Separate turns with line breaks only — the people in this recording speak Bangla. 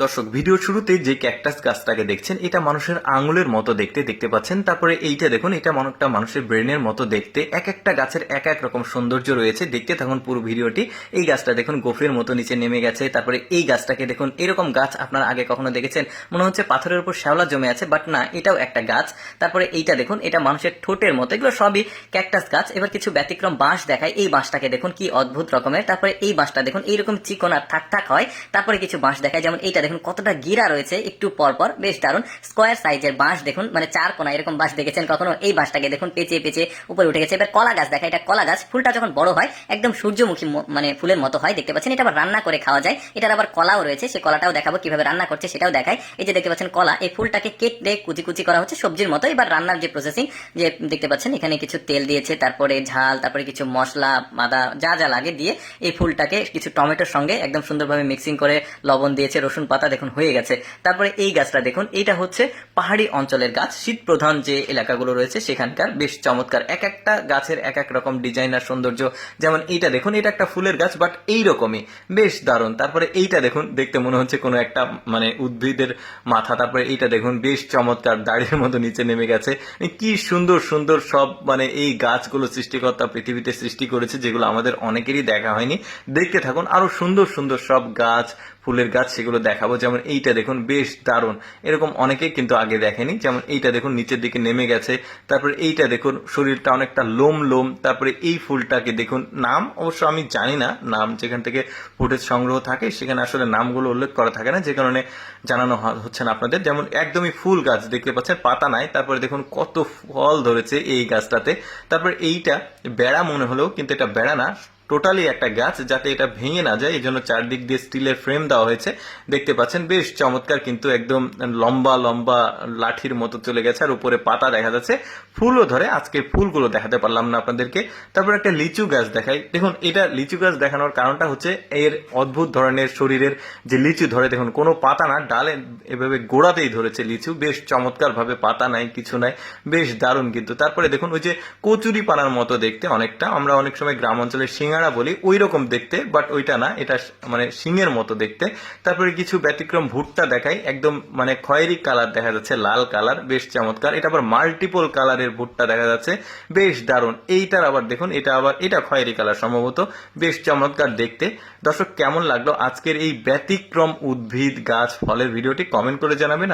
দর্শক ভিডিওর শুরুতে যে ক্যাকটাস গাছটাকে দেখছেন এটা মানুষের আঙুলের মতো দেখতে পাচ্ছেন। তারপরে এইটা দেখুন, এটা একটা মানুষের ব্রেনের মতো দেখতে। এক একটা গাছের এক এক রকম সৌন্দর্য রয়েছে। দেখতে থাকুন পুরো ভিডিওটি। এই গাছটা দেখুন গোফরের মতো নিচে নেমে গেছে। তারপরে এই গাছটাকে দেখুন, এরকম গাছ আপনারা আগে কখনো দেখেছেন? মনে হচ্ছে পাথরের উপর শ্যাওলা জমে আছে, বাট না, এটাও একটা গাছ। তারপরে এইটা দেখুন, এটা মানুষের ঠোঁটের মতো। এগুলো সবই ক্যাকটাস গাছ। এবার কিছু ব্যতিক্রম বাঁশ দেখায়। এই বাঁশটাকে দেখুন কি অদ্ভুত রকমের। তারপরে এই বাঁশটা দেখুন এইরকম চিকন আর থাক হয়। তারপরে কিছু বাঁশ দেখায়, যেমন এইটা দেখুন কতটা গিরা রয়েছে একটু পরপর, বেশ দারুণ। স্কোয়ার সাইজের বাঁশ দেখুন, মানে চার কোনা এরকম বাঁশ দেখেছেন কখনো? এই বাঁশটাকে দেখুন পেঁচে উপরে উঠে গেছে। এবার কলা গাছ দেখা, এটা কলা গাছ। ফুলটা যখন বড় হয় একদম সূর্যমুখী মানে ফুলের মতো হয়, দেখতে পাচ্ছেন। এটা আবার রান্না করে খাওয়া যায়। এটার আবার কলাও রয়েছে, সেই কলাটাও দেখাবো কিভাবে রান্না করছে সেটাও দেখায়। এই যে দেখতে পাচ্ছেন কলা, এই ফুলটাকে কেটে কুচি করা হচ্ছে সবজির মতো। এবার রান্নার যে প্রসেসিং, যে দেখতে পাচ্ছেন এখানে কিছু তেল দিয়েছে, তারপরে ঝাল, তারপরে কিছু মশলা আদা যা লাগে দিয়ে এই ফুলটাকে কিছু টমেটোর সঙ্গে একদম সুন্দরভাবে মিক্সিং করে লবণ দিয়েছে, রসুন পাতা দেখুন হয়ে গেছে। তারপরে এই গাছটা দেখুন, এটা হচ্ছে পাহাড়ি অঞ্চলের গাছ, শীত প্রধান যে এলাকাগুলো রয়েছে সেখানকার। বেশ চমৎকার, এক একটা গাছের এক এক রকম ডিজাইন আর সৌন্দর্য। যেমন এইটা দেখুন, এটা একটা ফুলের গাছ, বাট এইরকমই বেশ দারুণ। তারপরে এইটা দেখুন, দেখতে মনে হচ্ছে কোনো একটা মানে উদ্ভিদের মাথা। তারপরে এইটা দেখুন বেশ চমৎকার, দাড়ির মতো নিচে নেমে গেছে। কি সুন্দর সুন্দর সব মানে এই গাছগুলো সৃষ্টিকর্তা পৃথিবীতে সৃষ্টি করেছে, যেগুলো আমাদের অনেকেরই দেখা হয়নি। দেখতে থাকুন, আরো সুন্দর সুন্দর সব গাছ, ফুলের গাছ, সেগুলো দেখাবো। যেমন এইটা দেখুন বেশ দারুণ, এরকম অনেকেই কিন্তু আগে দেখেনি। যেমন এইটা দেখুন নিচের দিকে নেমে গেছে। তারপরে এইটা দেখুন শরীরটা অনেকটা লোম। তারপরে এই ফুলটাকে দেখুন, নাম অবশ্য আমি জানি না, নাম যেখান থেকে ফুটেজ সংগ্রহ থাকে সেখানে আসলে নামগুলো উল্লেখ করা থাকে না, যে কারণে জানানো হচ্ছে না আপনাদের। যেমন একদমই ফুল গাছ, দেখতে পাচ্ছেন পাতা নাই। তারপরে দেখুন কত ফল ধরেছে এই গাছটাতে। তারপরে এইটা বেড়া মনে হলেও কিন্তু এটা বেড়া না, টোটালি একটা গাছ, যাতে এটা ভেঙে না যায় এই জন্য চারদিক দিয়ে স্টিলের ফ্রেম দেওয়া হয়েছে। দেখতে পাচ্ছেন বেশ চমৎকার, কিন্তু একদম লম্বা লাঠির মতো চলে গেছে। আর উপরে পাতা দেখা যাচ্ছে, ফুলও ধরে। আজকে ফুলগুলো দেখাতে পারলাম না আপনাদেরকে। তারপর একটা লিচু গাছ দেখাই। দেখুন এটা লিচু গাছ দেখানোর কারণটা হচ্ছে এর অদ্ভুত ধরনের শরীরের যে লিচু ধরে, দেখুন কোনো পাতা না, ডালে এভাবে গোড়াতেই ধরেছে লিচু। বেশ চমৎকার ভাবে, পাতা নাই কিছু নাই, বেশ দারুণ কিন্তু। তারপরে দেখুন ওই যে কচুরি পানার মতো দেখতে অনেকটা, আমরা অনেক সময় গ্রাম অঞ্চলে সিঙ্গাড়া বলি, ওই রকম দেখতে, বাট ওইটা না, এটা মানে শিঙের মতো দেখতে। তারপরে কিছু ব্যতিক্রম ভুট্টা দেখাই, একদম মানে খয়েরি কালার দেখা যাচ্ছে, লাল কালার, বেশ চমৎকার। এটা আবার মাল্টিপল কালারের ভুট্টা দেখা যাচ্ছে, বেশ দারুণ। এইটার আবার দেখুন, এটা খয়েরি কালার সম্ভবত, বেশ চমৎকার দেখতে। দর্শক কেমন লাগলো আজকের এই ব্যতিক্রম উদ্ভিদ গাছ ফলের ভিডিওটি কমেন্ট করে জানাবেন।